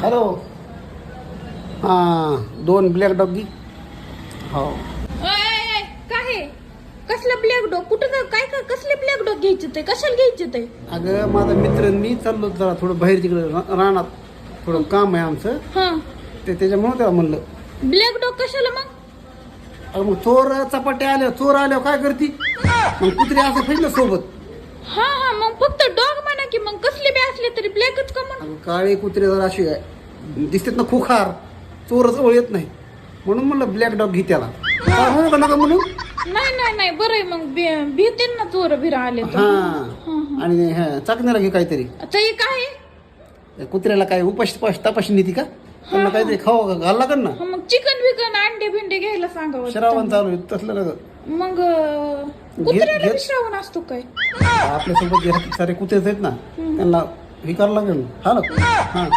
Hello. हां 2 black doggy. हो काय कसलं ब्लॅक डॉग कुठं काय काय कसले ब्लॅक डॉग घ्यायचे ते कशाला घ्यायचे ते? अगं माझा मित्र आणि मी चाललो जरा थोडं बाहेर तिकडे रानात थोडं काम आहे आमचं. हा ते त्याच्यामुळे त्याला म्हणलं. ब्लॅक डॉग कशाला मग? अगं मग चोर चपाटे आले चोर आल्यावर काय करती मग कुत्री असं पाहिजे सोबत. हा हा मग फक्त डॉग म्हणा की मग कसले बी असले तरी ब्लॅकच का म्हण? अगं काळे कुत्रे जरा अशी आहे दिसतात ना खुखार चोर जवळ येत नाही म्हणून म्हणलं ब्लॅक डॉग घे त्याला. हो का नका म्हणून. नाही नाही नाही बरं आहे मग भीतील ना चोर बिरा आले तर. हा आणि चाकण्याला घे काहीतरी. आता हे काय आहे? कुत्र्याला काय तपासणी नीती का त्यांना काहीतरी खावा घाल लागल ना. हा, मग चिकन विकन अंडे बिंडे घ्यायला सांगावं. श्रावण चालू आहे तसलं नका. मग कुत्र्याला बी श्रावण असतो काय? आपल्यासोबत जे सारे कुत्रेच आहेत ना त्यांना हे करावं लागेल. हा ना. हा